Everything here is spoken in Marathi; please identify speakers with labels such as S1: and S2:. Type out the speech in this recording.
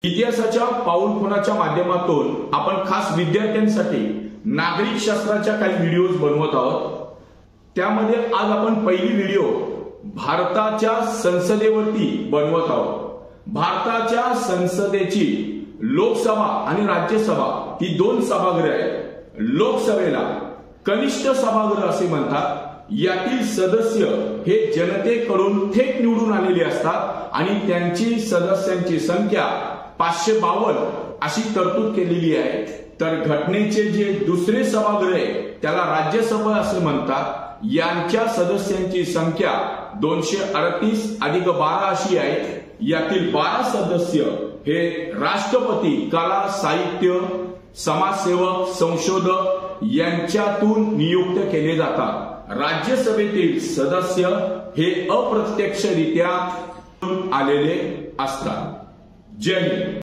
S1: इतिहासाच्या पाऊलखुणाच्या माध्यमातून आपण खास विद्यार्थ्यांसाठी नागरिक शास्त्राच्या काही व्हिडिओज बनवत आहोत। त्यामध्ये आज आपण पहिली व्हिडिओ भारताच्या संसदेवरती बनवत आहोत। भारताच्या संसदेची लोकसभा आणि राज्यसभा ही दोन सभागृहे आहेत। लोकसभेला कनिष्ठ सभागृह असे म्हणतात। यातील सदस्य हे जनतेकडून थेट निवडून आलेले असतात आणि त्यांची सदस्यांची संख्या 552 अशी तरतूद केलेली आहे। तर घटनेचे जे दुसरे सभागृह आहे त्याला राज्यसभा असे म्हणतात। यांच्या सदस्यांची संख्या 238 अधिक 12 अशी आहे। यातील 12 सदस्य हे राष्ट्रपती, कला, साहित्य, समाजसेवक, संशोधक यांच्यातून नियुक्त केले जातात। राज्यसभेतील सदस्य हे अप्रत्यक्षरित्या आलेले असतात। जय हिंद।